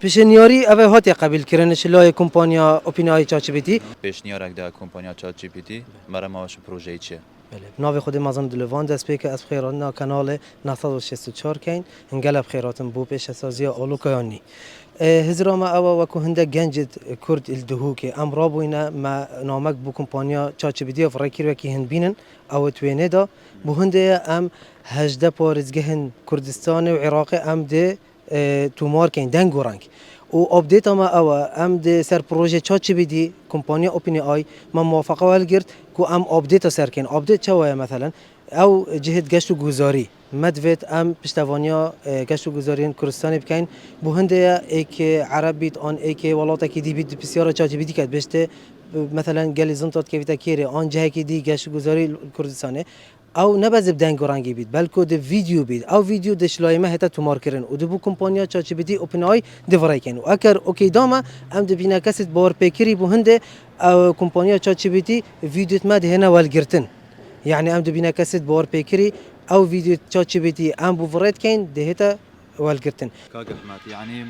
پیشنیاری اوه هاتی قبیل کردنش لای کمپانیا اوپینای چاتجی‌پیتی. پیشنیارک ده کمپانیا چاتجی‌پیتی برای ماش پروژه چیه؟ بله. ناو خود مازن دلوان دست پیک از خیران کانال 964 کین انقلب خیراتم بو پیش سازی آلوکایانی. هزرام اوا و که گنجد کرد الدهو که امرا بوینا ما نامک بو کمپانیا چاتجی‌پیتی فرایکیر و کی هند بینن او توینه دا بو هنده ام 18 پارزگهن کردستان و عراق ام ده تومار کین دنگورنگ و آپدیت ما ام ده سر پروژه چاتجی‌پیتی کمپانیا اوپینی آی ما موافقه ول گرد کو ام آپدیت سر کن آپدیت چه مثلا او جهت گشت و گذاری مدوید ام پشتوانیا گشت و گذارین کردستانی بکن بو هنده ایک عرب بیت آن ایک ولاتا کی دی بیت بسیار چاتجی‌پیتی کد بشته مثلا گلی زنتات که ویتا کیره آن جه کی دی گشت و گذاری کردستانه او نبذب دنگ رنگی بید بلکه ده ویدیو بید او ویدیو دشلایمه هتا تومار کردن و ده بو کمپانیا چاتجی‌پیتی اوپنای دیورای کن و اگر اوکی داما ام ده بینا کسید باور پیکری بو هنده او کمپانیا چاتجی‌پیتی ویدیوت ما ده هنا والگرتن يعني ام ده بینا کسید باور پیکری او ویدیو چاتجی‌پیتی ام بو ورد کن ده هتا والگرتن. کاک احمد یعنی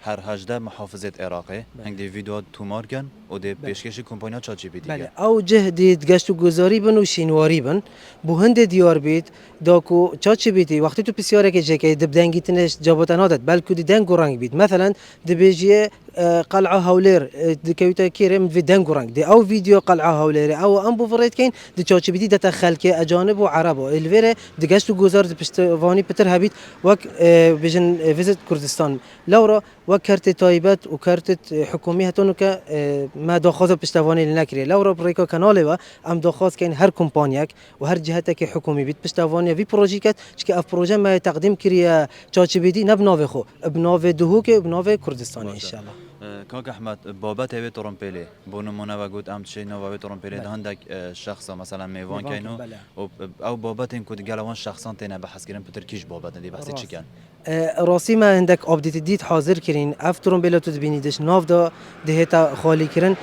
هر 18 محافظه عراقی هنگی ویدیو تومار کن و ده پیشکش کمپانیا چاتجی‌پیتی. بله او جهدید گشت و گذاری بن و شینواری بن بو هند دیار بید داکو چاتجی‌پیتی وقتی تو بسیاره که جکی دب دنگی تنش جوابت نادد بلکه دی دنگ رنگ بید مثلا دبیجی قلعه هولیر دکویتا کیرم في دنگ رنگ دی او ویدیو قلعه هولیر او ام بو فرید کین دی چاتجی‌پیتی دتخل که اجانب و عرب و الویره دی گشت و گذار دی پشتوانی پتر هبید وک بیجن ویزیت کردستان لورا وكرت تایبت و کرت حکومی هتونو که ما داخوز پشتوانی لنکری لورا بریکا کاناله و ام داخوز کن هر کمپانیک و هر جهت که حکومی بیت پشتوانی وی پروژه کت که اف پروژه ما تقدیم کریه چاتجی‌پیتی نبناوه خو بناوه دهو که بناوه کردستان ان شاء الله. کاک احمد بابت اوی ترامپیلی بونمونه و گود ام چه نوع ترامپیلی هندک شخصا مثلا میوان کینو او بابت این کد گلوان شخصان تینه بحث کردن پتر کیش بابت دی بحث چی کن راسي ما عندك ابديت ديت حاضر كرين افترون بلا تدبينيدش ناف دا دهتا خالي كرن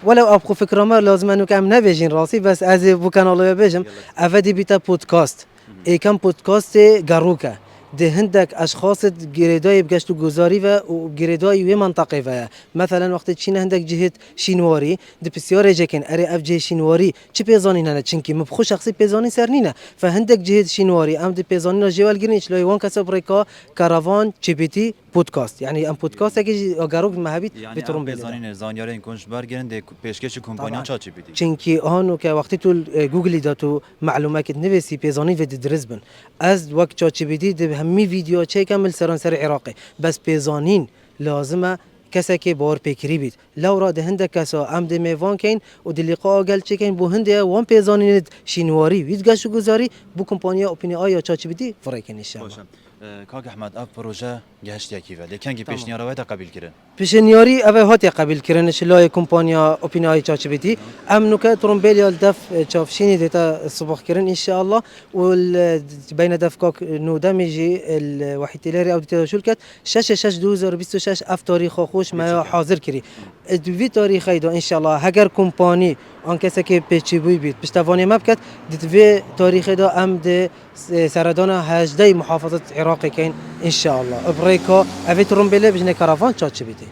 ولو ابخو فكره ما لازم انه كم نبيجين راسي بس از بو كانال بيجم افدي بيتا بودكاست اي كم بودكاست جاروكا ده هندك اشخاص گریدای بگشت و گذاری و گریدای و منطقه و مثلا وقتی چین هندك جهت شینواری ده بسیار جکن اره اف جه شینواری چه پیزانین نه چنکی مبخو شخصی پیزانی سرنینه فهندك جهت شینواری ام ده پیزانین را جوال گرینش لای وان کسب ریکا کاروان چپیتی بودكاست يعني ام بودكاست اگه اگروک مهبید بترون پیزانین زانیاره کنش برگردن ده پیشکش کمپانیا چاتجی‌پیتی چنکی آنو که وقتی تو گوگلی داتو معلومات نویسی پیزانی و درس بن از وقت چاتجی‌پیتی ده همي فيديو چه كامل سر عراقي بس بيزانين لازمه کسی که بار پیکری بید لورا ده هنده کسا ام ده میوان کین و ده لقاء گل چه کین بو هنده وان پیزانین شینواری وید گشت گذاری بو کمپانیا اوپینی آیا چاتجی‌پیتی فرای کن ان شاء الله. کاک احمد اف پروژه گشت یکی و لیکن پیشنیاری وایت قبول کردن پیشنیاری اوه هاتی قبول کردنش لای کمپانیا اوپینی آی چاتجی‌پیتی ام نوکه ترومبیلیال دف چافشینی دیتا صبح کردن ان شاء الله و بین دف کاک نوده میجی الوحید تلاری او دیتا شولکت 6/6/2026 اف تاریخ خوش ما حاضر کری دوی تاریخی دا ان شاء الله اگر کمپانی آن کسی که پیچی بید پشتوانی مبکت دوی تاریخی دا ام ده سردان 18 محافظه عراقی کین ان شاء الله ابریکا اوی ترومبیلی بجنه کاروان چاتجی‌پیتی